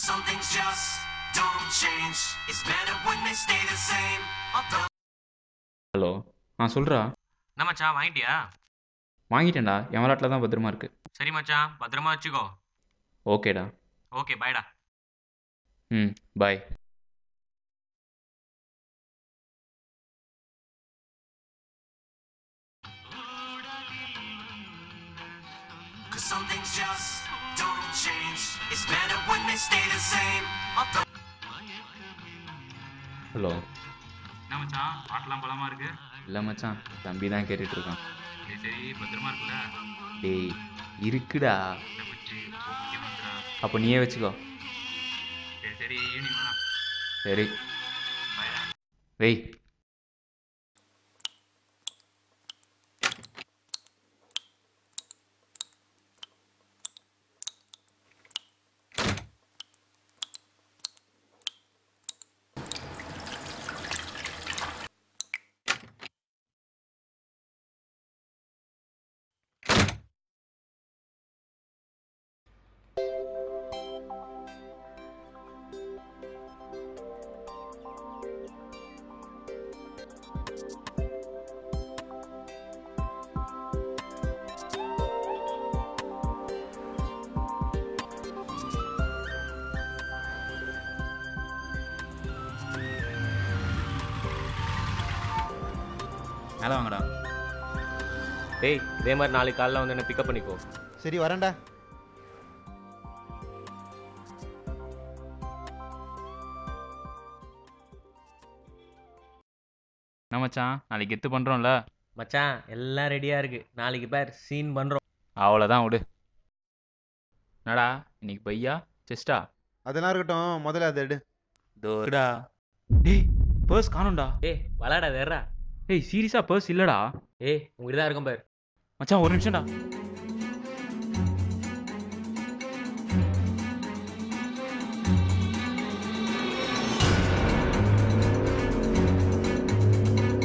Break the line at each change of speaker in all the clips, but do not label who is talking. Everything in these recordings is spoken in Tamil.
Some things just don't change. It's better when they stay the same.
Hello சொல்கிறா.
என்ன மச்சான் வாங்கிட்டியா?
வாங்கிட்டேன்டா, என் விளாட்டில் தான் பத்திரமா இருக்கு.
சரி மச்சான், பத்திரமா வச்சுக்கோ.
ஓகேடா.
ஓகே, பாய்டா.
பாய்.
Some things just don't change. It's better when they stay the same.
Hello.
என்ன மச்சான், பாட்டெல்லாம் பலமா இருக்கு?
இல்லை மச்சான், தம்பி தான் கேட்டுட்டு இருக்கான்.
சரி, பத்திரமா இருக்குல்ல?
டேய் இருக்குடா. அப்போ நீயே வச்சுக்கோ.
சரி, ஈவினிங் வரலாம்.
சரி வெய்.
மேலே வாங்கடா.
டேய், இதே மாதிரி நாளைக்கு காலைல வந்து என்ன பிக்கப் பண்ணிக்கோ.
சரி வரேன்டா.
என்ன மச்சான், நாளைக்கு கெத்து பண்ணுறோம்ல?
மச்சான், எல்லாம் ரெடியா இருக்கு. நாளைக்கு பேர் சீன் பண்றோம்.
அவ்வளோதான் விடு. என்னடா இன்னைக்கு பையா செஸ்டா?
அதெல்லாம் இருக்கட்டும், முதல்ல அதை எடு.
தோடா. டேய் பர்ஸ் காணும்டா.
ஏய், விளாடாத ஏறா.
டேய் சீரியஸாக பர்ஸ் இல்லைடா.
ஏய், உங்ககிட்ட தான் இருக்கும் பாரு.
மச்சான் ஒரு நிமிஷம்டா.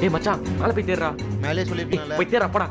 ஏய் மச்சான், மேலே போய் தேடுறா.
மேலே
ஏய்,
சொல்லிருக்கீங்கல்ல.
போய் தேடுறா, போடா.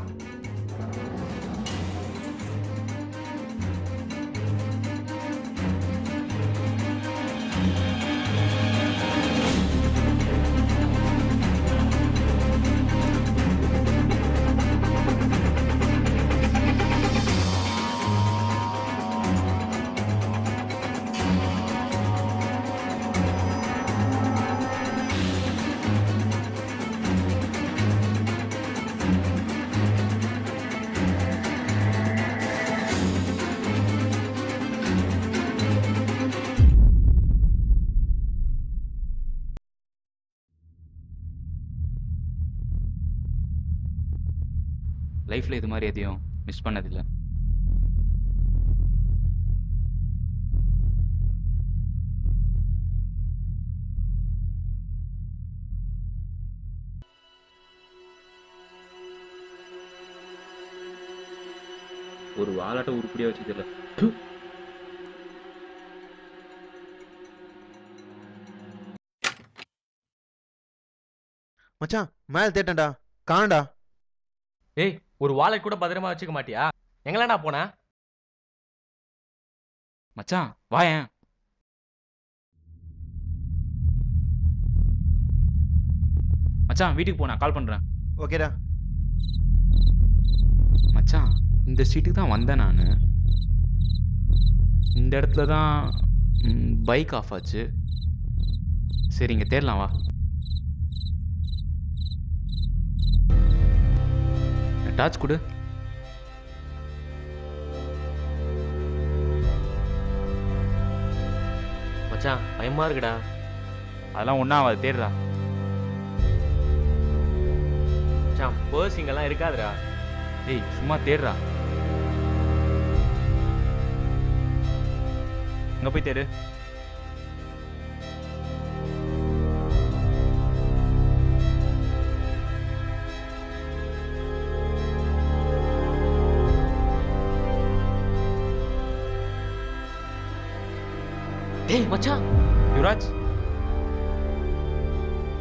லைஃப்பில் இது மாதிரி எதையும் மிஸ் பண்ணதில்லை. ஒரு வாலாட்ட உருப்படியாக வச்சதில்லை.
மச்சான் மேலே தேட்டேன்டா, காணடா.
ஏய், ஒரு வாலெட் கூட பத்திரமா வச்சுக்க மாட்டியா? எங்களாடா போன?
மச்சான் வாயேன். மச்சான் வீட்டுக்கு போ, நான் கால் பண்ணுறேன்.
ஓகேடா.
மச்சான் இந்த ஸ்ட்ரீட்டுக்கு தான் வந்தேன் நான். இந்த இடத்துல தான் பைக் ஆஃப் ஆச்சு. சரி இங்கே தேடலாம் வா. டார்ச் கொடு.
மச்சான் பயமா இருக்குடா.
அதெல்லாம் ஒன்றும் ஆகாது, தேடுறா.
மச்சான் பர்ஸ் இங்கெல்லாம் இருக்காதுடா.
ஏய் சும்மா தேடுறா. அங்க போய் தேடு.
டேய் மச்சான்,
யுவராஜ்,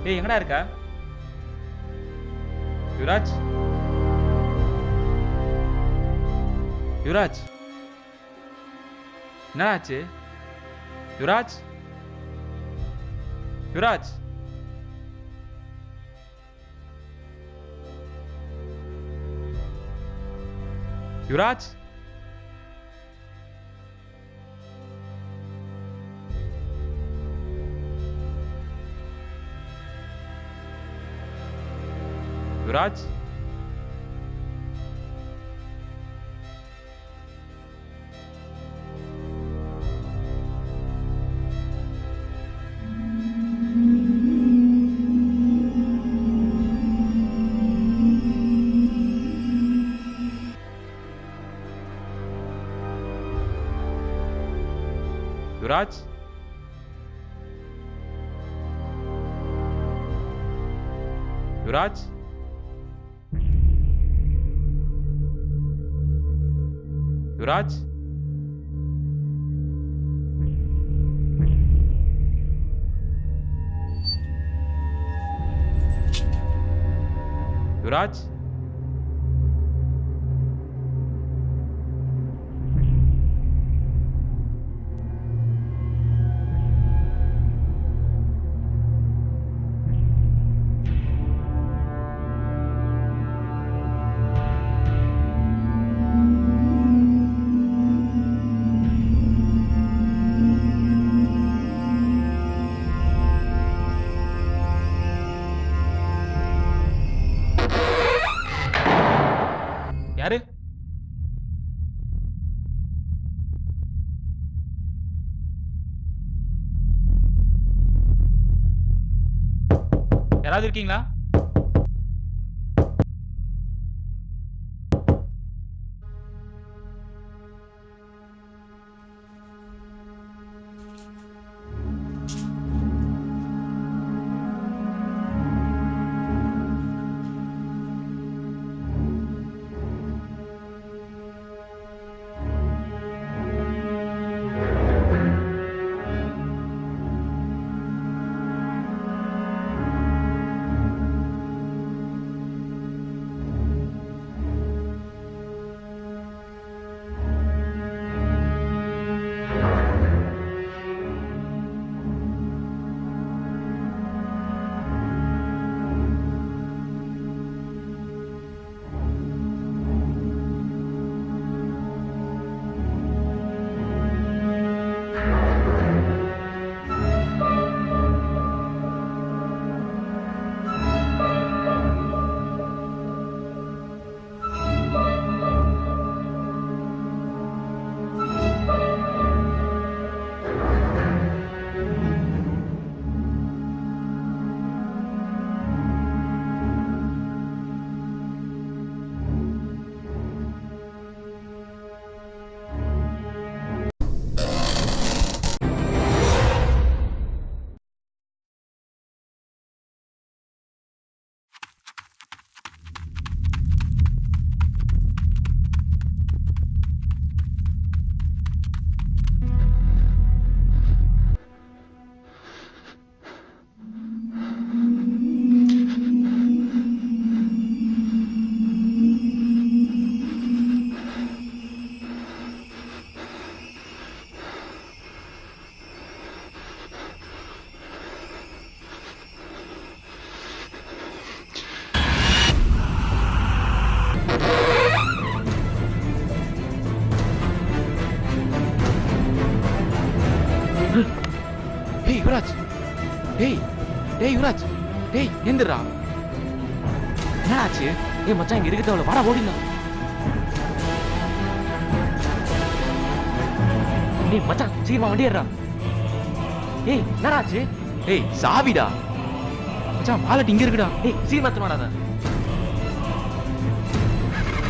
ஏய் எங்கடா இருக்க யுவராஜ்? யுவராஜ், என்னடா ஆச்சு யுவராஜ்? யுவராஜ், யுவராஜ், யுவராஜ், யுவராஜ், யுவராஜ், யுவராஜ், யுவராஜ், யாரு? யாராவது இருக்கீங்களா? டேய் யுவராஜ், டேய் டேய் யுவராஜ், டேய் எந்திரா. என்ன ஆச்சு?
ஏய் மச்சான், இங்க இருக்கிறத அவளை வாடா ஓடிடலாம். டேய் மச்சான், சீக்கிரமா வண்டி ஏறுடா. ஏய் என்னடா ஆச்சு?
டேய் சாவிடா. மச்சான் வாலெட் இங்க இருக்குடா.
ஏய் சீக்கிரமா எடுத்துட்டு வாடா.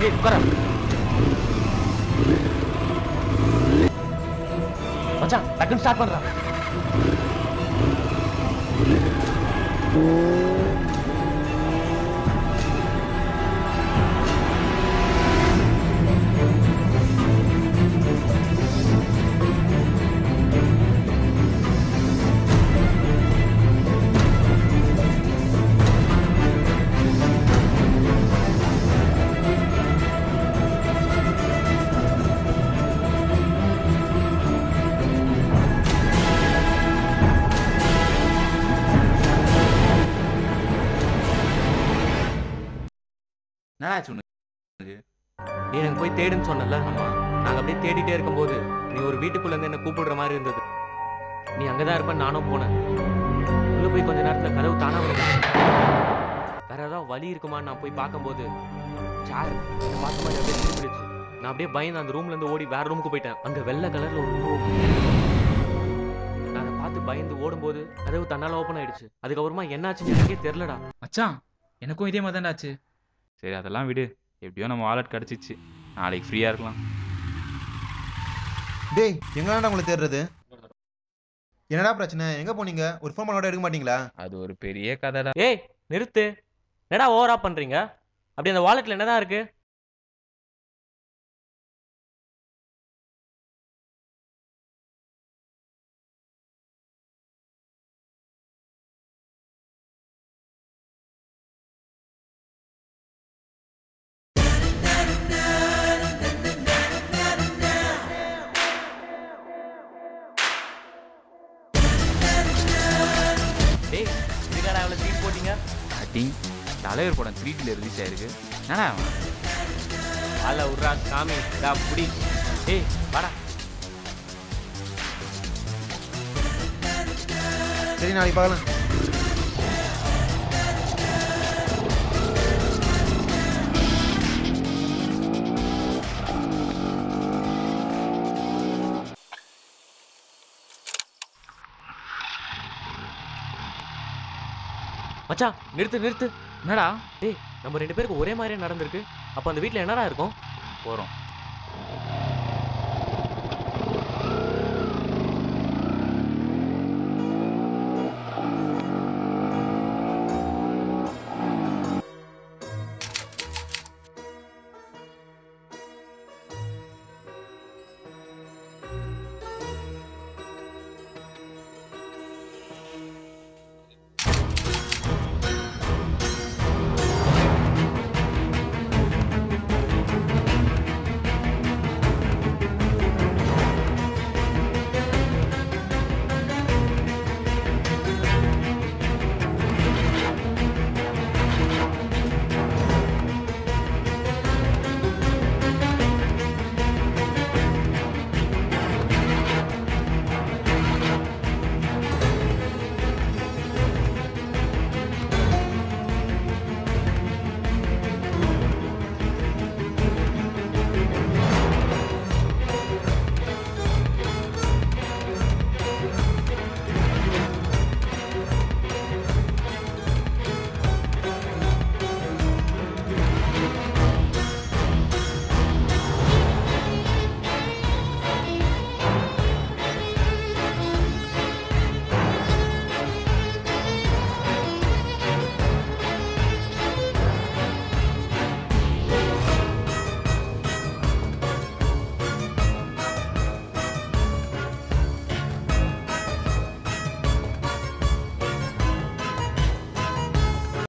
ஏய் உட்கார மச்சான் டக்குன்னு ஸ்டார்ட் பண்றா
என்னடாச்சு உனக்கு?
நீ எனக்கு போய் தேடுன்னு சொன்னல அம்மா. நாங்க அப்படியே தேடிட்டே இருக்கும்போது நீ ஒரு வீட்டுக்குள்ள இருந்து என்ன கூப்பிடுற மாதிரி இருந்தது. நீ அங்கதான் இருப்ப நானும் போனேன். உள்ள போய் கொஞ்ச நேரத்துல கதவு தானா வந்துச்சு. வேற ஏதாவது வழி இருக்குமான்னு நான் போய் பார்க்கும்போது சார் என்ன பார்த்த மாதிரி அப்படியே திரும்பிடுச்சு. நான் அப்படியே பயந்து அந்த ரூம்ல இருந்து ஓடி வேற ரூமுக்கு போயிட்டேன். அங்க வெள்ளை கலர்ல ஒரு ரூம். நான் அதை பார்த்து பயந்து ஓடும்போது கதவு தன்னால ஓப்பன் ஆயிடுச்சு. அதுக்கப்புறமா என்னாச்சுன்னு எனக்கே தெரியலடா.
மச்சான் எனக்கும் இதே மாதிரி தான்டாச்சு. சரி அதெல்லாம் விடு, எப்படியோ நம்ம வாலெட் கிடச்சிச்சு, நாளைக்கு ஃப்ரீயாக இருக்கலாம்.
டேய் எங்களாண்டா உங்களை தேடுறது? என்னடா பிரச்சனை? எங்க போனீங்க? ஒரு ஃபோன் பண்ண எடுக்க மாட்டீங்களா?
அது ஒரு பெரிய கதைடா.
ஏய் நிறுத்து, என்னடா ஓவரா பண்றீங்க? அப்படி அந்த வாலெட்ல என்னதான் இருக்கு? டேய் இதுக்காடா அவ்வளவு சீன் போட்டீங்க?
அட்டிங் தலைவர் படம் 3Dல ரிலீஸ் ஆயிருக்கு. என்னடா அவன்?
அல்ல உர்ரா சாமி டா புடி. ஏய் வாடா.
சரி நாளைக்கு பார்க்கலாம்.
மச்சான் நிறுத்து நிறுத்து.
என்னடா
டேய் நம்ம ரெண்டு பேருக்கு ஒரே மாதிரியே நடந்திருக்கு. அப்ப அந்த வீட்ல என்னடா இருக்கும்?
போகிறோம்.